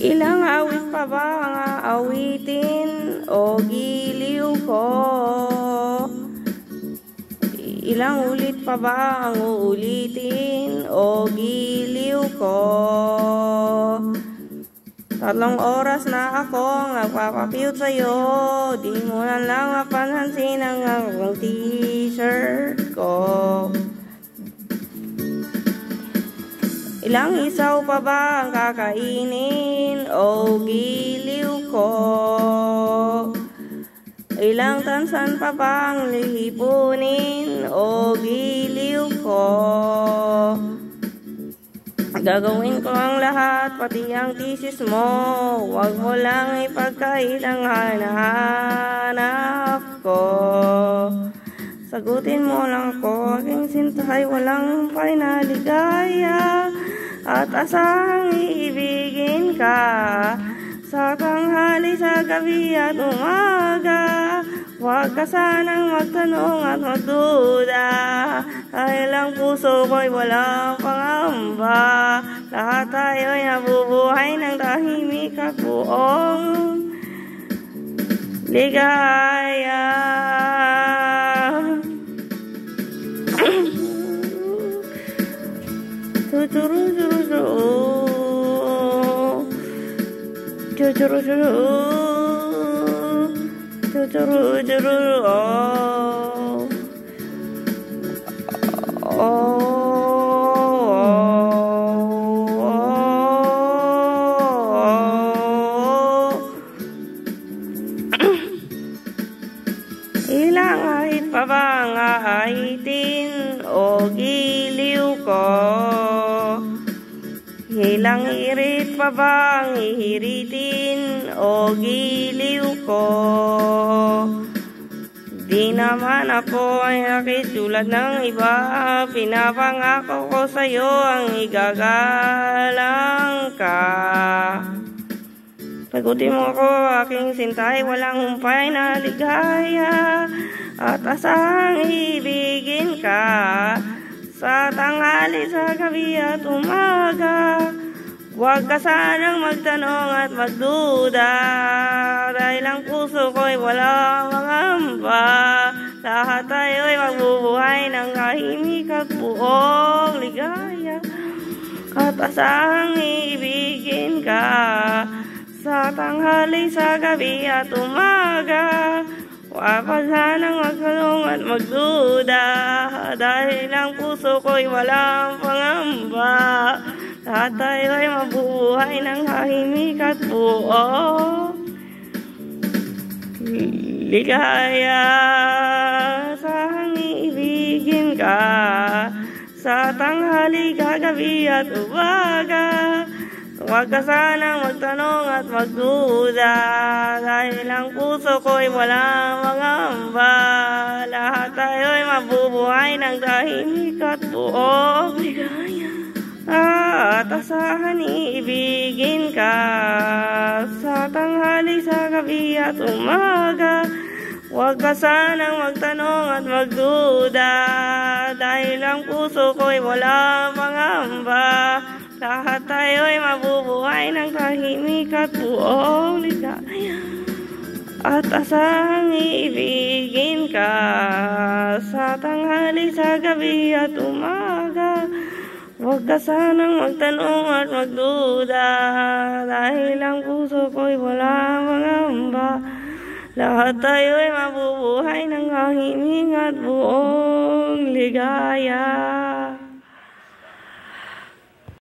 Ilang awit pa ba ang aawitin o giliw ko? Ilang ulit pa ba ang uulitin o giliw ko? 3 oras na akong nagpapapiyot sa'yo, di mo na lang mapansin ang akong t-shirt ko. Ilang isaw pa ba ang kakainin o giliw ko? Ilang tansan pa ba ang lihipunin o giliw ko? Gagawin ko ang lahat, pati ang thesis mo. Huwag mo lang ipagkait ang hinahanap ko. Sagutin mo lang ko, aking sintay, walang pay na ligaya. At asang iibigin ka sa tanghali, sa gabi at umaga. Huwag ka sanang magtanong at magduda, dahil ang puso ko'y walang pangamba. Lahat tayo'y nabubuhay ng tahimik at buong ligaya. Ilang ahit pa ba ang aahitin o giliw ko? Ilang hirit pa ba ang ihiritin o giliw ko? Di naman ako ay nakitulad ng iba, pinapangako ko sa'yo ang igagalang ka. Sagutin mo ko, aking sintay, walang humpay na ligaya. At asang ibigin ka sa tanghali, sa gabi at umaga. Huwag ka sanang magtanong at magduda, dahil ang puso ko'y walang mangamba. Lahat tayo'y magbubuhay ng tahimik at buong ligaya. At asang ibigin ka sa tanghali, sa gabi at umaga. Huwag ka sanang magtanong at magduda, dahil ang puso ko'y walang pangamba. Lahat tayo'y mabubuhay ng tahimik at buong ligaya. Saan ibigin ka sa tanghali, kagabi at umaga. Huwag ka sanang magtanong at magduda, dahil ang puso ko'y walang mangamba. Lahat tayo'y mabubuhay ng tahimik at buong ligaya. At asahan ibigin ka sa tanghali, sa gabi at umaga. Huwag ka sanang magtanong at magduda, dahil ang puso ko'y walang pangamba. Lahat tayo'y mabubuhay ng tahimik at buong ligaya. At asang ibigin ka sa tanghali, sa gabi at umaga. Huwag ka sanang magtanong at magduda, dahil ang puso ko'y walang pangamba. Lahat tayo'y mabubuhay ng tahimik at buong ligaya.